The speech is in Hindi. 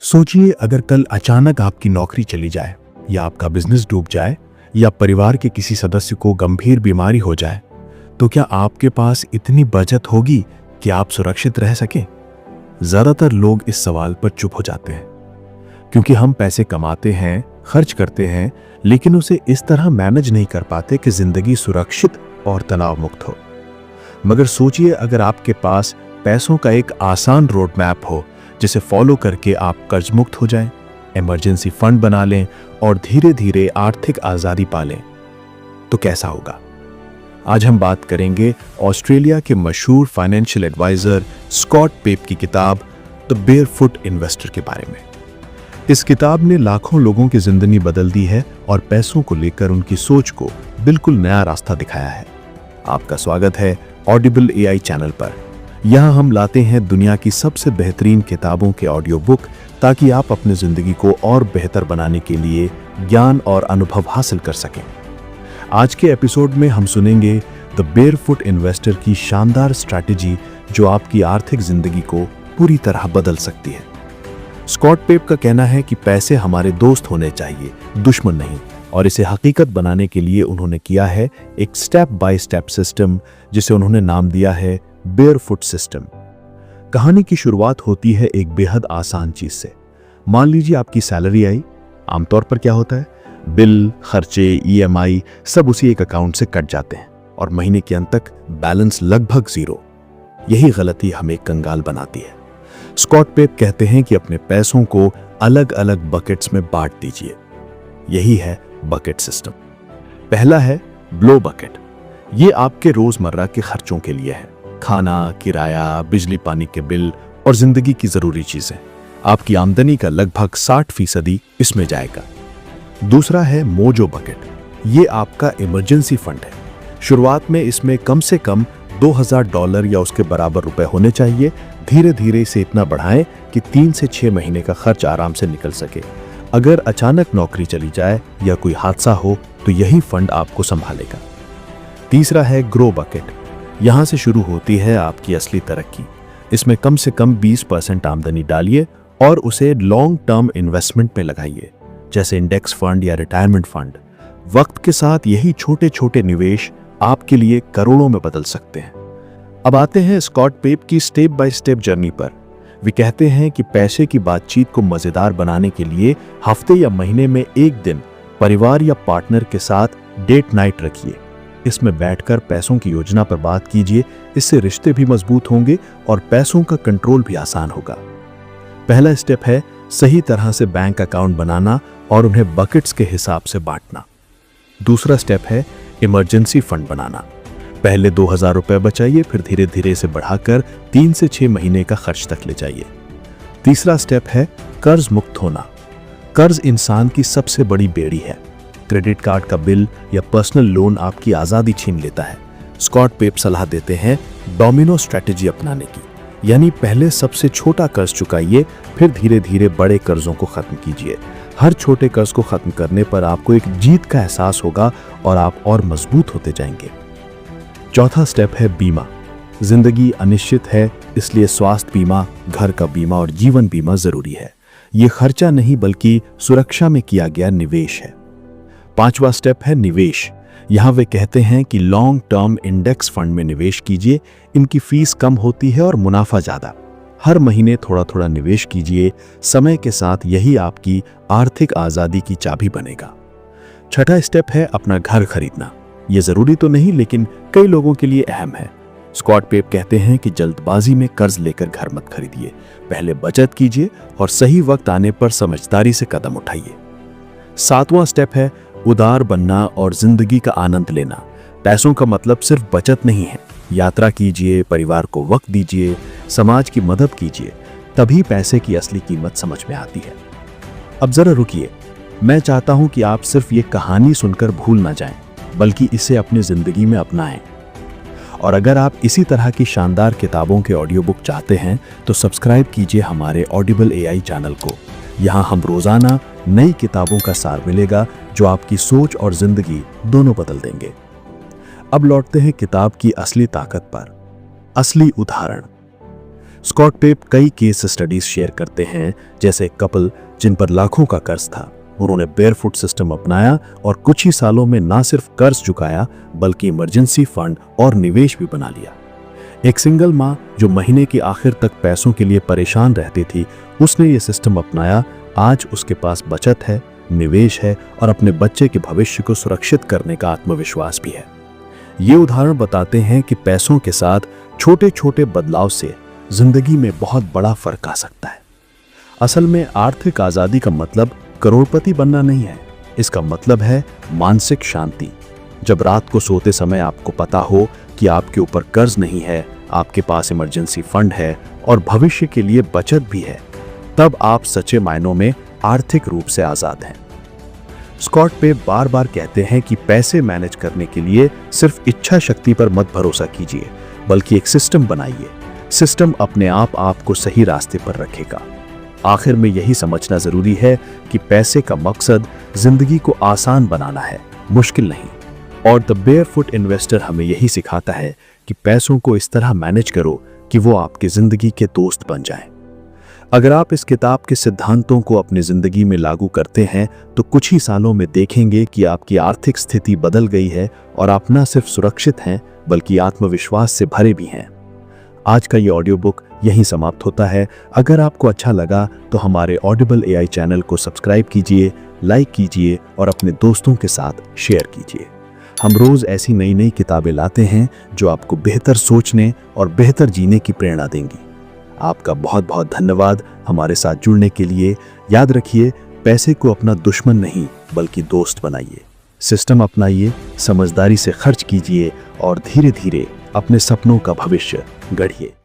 सोचिए, अगर कल अचानक आपकी नौकरी चली जाए या आपका बिजनेस डूब जाए या परिवार के किसी सदस्य को गंभीर बीमारी हो जाए, तो क्या आपके पास इतनी बचत होगी कि आप सुरक्षित रह सकें? ज्यादातर लोग इस सवाल पर चुप हो जाते हैं, क्योंकि हम पैसे कमाते हैं, खर्च करते हैं, लेकिन उसे इस तरह मैनेज नहीं कर पाते कि जिंदगी सुरक्षित और तनाव मुक्त हो। मगर सोचिए, अगर आपके पास पैसों का एक आसान रोड मैप हो जिसे फॉलो करके आप कर्ज मुक्त हो जाएं, इमरजेंसी फंड बना लें और धीरे धीरे आर्थिक आजादी पा लें, तो कैसा होगा? आज हम बात करेंगे ऑस्ट्रेलिया के मशहूर फाइनेंशियल एडवाइजर स्कॉट पेप की किताब द बेयरफुट इन्वेस्टर के बारे में। इस किताब ने लाखों लोगों की जिंदगी बदल दी है और पैसों को लेकर उनकी सोच को बिल्कुल नया रास्ता दिखाया है। आपका स्वागत है ऑडिबल एआई चैनल पर। यहाँ हम लाते हैं दुनिया की सबसे बेहतरीन किताबों के ऑडियो बुक, ताकि आप अपनी जिंदगी को और बेहतर बनाने के लिए ज्ञान और अनुभव हासिल कर सकें। आज के एपिसोड में हम सुनेंगे द बेयरफुट इन्वेस्टर की शानदार स्ट्रैटेजी, जो आपकी आर्थिक जिंदगी को पूरी तरह बदल सकती है। स्कॉट पेप का कहना है कि पैसे हमारे दोस्त होने चाहिए, दुश्मन नहीं, और इसे हकीकत बनाने के लिए उन्होंने किया है एक स्टेप बाय स्टेप सिस्टम, जिसे उन्होंने नाम दिया है बेयरफुट सिस्टम। कहानी की शुरुआत होती है एक बेहद आसान चीज से। मान लीजिए आपकी सैलरी आई। आमतौर पर क्या होता है, बिल, खर्चे, ईएमआई सब उसी एक अकाउंट से कट जाते हैं और महीने के अंत तक बैलेंस लगभग जीरो। यही गलती हमें कंगाल बनाती है। स्कॉट पेप कहते हैं कि अपने पैसों को अलग अलग बकेट्स में बांट दीजिए। यही है बकेट सिस्टम। पहला है ब्लो बकेट। ये आपके रोजमर्रा के खर्चों के लिए है, खाना, किराया, बिजली पानी के बिल और जिंदगी की जरूरी चीजें। आपकी आमदनी का लगभग 60% इसमें जाएगा। दूसरा है मोजो बकेट। ये आपका इमरजेंसी फंड है। शुरुआत में इसमें कम से कम $2000 या उसके बराबर रुपए होने चाहिए। धीरे धीरे इसे इतना बढ़ाएं कि 3 से 6 महीने का खर्च आराम से निकल सके। अगर अचानक नौकरी चली जाए या कोई हादसा हो तो यही फंड आपको संभालेगा। तीसरा है ग्रो बकेट। यहां से शुरू होती है आपकी असली तरक्की। इसमें कम से कम 20% आमदनी डालिए और उसे लॉन्ग टर्म इन्वेस्टमेंट में लगाइए, जैसे इंडेक्स फंड या रिटायरमेंट फंड। वक्त के साथ यही छोटे छोटे निवेश आपके लिए करोड़ों में बदल सकते हैं। अब आते हैं स्कॉट पेप की स्टेप बाय स्टेप जर्नी पर। वे कहते हैं कि पैसे की बातचीत को मजेदार बनाने के लिए हफ्ते या महीने में एक दिन परिवार या पार्टनर के साथ डेट नाइट रखिए। इसमें बैठकर पैसों की योजना पर बात कीजिए। इससे रिश्ते भी मजबूत होंगे और पैसों का कंट्रोल भी आसान होगा। पहला स्टेप है सही तरह से बैंक अकाउंट बनाना और उन्हें बकेट्स के हिसाब से बांटना। दूसरा स्टेप है इमरजेंसी फंड बनाना। पहले $2000 बचाइए, फिर धीरे धीरे इसे बढ़ाकर 3 से 6 महीने का खर्च तक ले जाइए। तीसरा स्टेप है कर्ज मुक्त होना। कर्ज इंसान की सबसे बड़ी बेड़ी है। क्रेडिट कार्ड का बिल या पर्सनल लोन आपकी आजादी छीन लेता है। स्कॉट पेप सलाह देते हैं डोमिनो स्ट्रैटेजी अपनाने की, यानी पहले सबसे छोटा कर्ज चुकाइए, फिर धीरे धीरे बड़े कर्जों को खत्म कीजिए। हर छोटे कर्ज को खत्म करने पर आपको एक जीत का एहसास होगा और आप और मजबूत होते जाएंगे। चौथा स्टेप है बीमा। जिंदगी अनिश्चित है, इसलिए स्वास्थ्य बीमा, घर का बीमा और जीवन बीमा जरूरी है। यह खर्चा नहीं बल्कि सुरक्षा में किया गया निवेश है। पांचवा स्टेप है निवेश। यहां वे कहते हैं कि लॉन्ग टर्म इंडेक्स फंड में निवेश कीजिए। इनकी फीस कम होती है और मुनाफा ज्यादा। हर महीने थोड़ा थोड़ा निवेश कीजिए। समय के साथ यही आपकी आर्थिक आजादी की चाबी बनेगा। छठा स्टेप है अपना घर खरीदना। यह जरूरी तो नहीं, लेकिन कई लोगों के लिए अहम है। स्कॉट पेप कहते हैं कि जल्दबाजी में कर्ज लेकर घर मत खरीदिए। पहले बचत कीजिए और सही वक्त आने पर समझदारी से कदम उठाइए। सातवां स्टेप है उदार बनना और जिंदगी का आनंद लेना। पैसों का मतलब सिर्फ बचत नहीं है। यात्रा कीजिए, परिवार को वक्त दीजिए, समाज की मदद कीजिए। तभी पैसे की असली कीमत समझ में आती है। अब जरा रुकिए। मैं चाहता हूं कि आप सिर्फ ये कहानी सुनकर भूल ना जाएं, बल्कि इसे अपनी जिंदगी में अपनाएं। और अगर आप इसी तरह की शानदार किताबों के ऑडियो बुक चाहते हैं तो सब्सक्राइब कीजिए हमारे ऑडिबल एआई चैनल को। यहाँ हम रोजाना नई किताबों का सार मिलेगा, जो आपकी सोच और जिंदगी दोनों बदल देंगे। अब लौटते हैं किताब की असली ताकत पर। असली उदाहरण। स्कॉट पेप कई केस स्टडीज शेयर करते हैं, जैसे कपल जिन पर लाखों का कर्ज था, उन्होंने बेयरफुट सिस्टम अपनाया और कुछ ही सालों में ना सिर्फ कर्ज चुकाया बल्कि इमरजेंसी फंड और निवेश भी बना लिया। एक सिंगल माँ जो महीने के आखिर तक पैसों के लिए परेशान रहती थी, उसने ये सिस्टम अपनाया। आज उसके पास बचत है, निवेश है और अपने बच्चे के भविष्य को सुरक्षित करने का आत्मविश्वास भी है। ये उदाहरण बताते हैं कि पैसों के साथ छोटे छोटे बदलाव से जिंदगी में बहुत बड़ा फर्क आ सकता है। असल में आर्थिक आजादी का मतलब करोड़पति बनना नहीं है, इसका मतलब है मानसिक शांति। जब रात को सोते समय आपको पता हो कि आपके ऊपर कर्ज नहीं है, आपके पास इमरजेंसी फंड है और भविष्य के लिए बचत भी है, तब आप सच्चे मायनों में आर्थिक रूप से आजाद हैं। स्कॉट पेप बार बार कहते हैं कि पैसे मैनेज करने के लिए सिर्फ इच्छा शक्ति पर मत भरोसा कीजिए, बल्कि एक सिस्टम बनाइए। सिस्टम अपने आप आपको सही रास्ते पर रखेगा। आखिर में यही समझना जरूरी है कि पैसे का मकसद जिंदगी को आसान बनाना है, मुश्किल नहीं। और द बेयरफुट इन्वेस्टर हमें यही सिखाता है कि पैसों को इस तरह मैनेज करो कि वो आपकी जिंदगी के दोस्त बन जाएं। अगर आप इस किताब के सिद्धांतों को अपनी जिंदगी में लागू करते हैं तो कुछ ही सालों में देखेंगे कि आपकी आर्थिक स्थिति बदल गई है और आप न सिर्फ सुरक्षित हैं बल्कि आत्मविश्वास से भरे भी हैं। आज का ये ऑडियो बुक यहीं समाप्त होता है। अगर आपको अच्छा लगा तो हमारे ऑडिबल AI चैनल को सब्सक्राइब कीजिए, लाइक कीजिए और अपने दोस्तों के साथ शेयर कीजिए। हम रोज ऐसी नई नई किताबें लाते हैं जो आपको बेहतर सोचने और बेहतर जीने की प्रेरणा देंगी। आपका बहुत बहुत धन्यवाद हमारे साथ जुड़ने के लिए। याद रखिए, पैसे को अपना दुश्मन नहीं बल्कि दोस्त बनाइए। सिस्टम अपनाइए, समझदारी से खर्च कीजिए और धीरे धीरे अपने सपनों का भविष्य गढ़िए।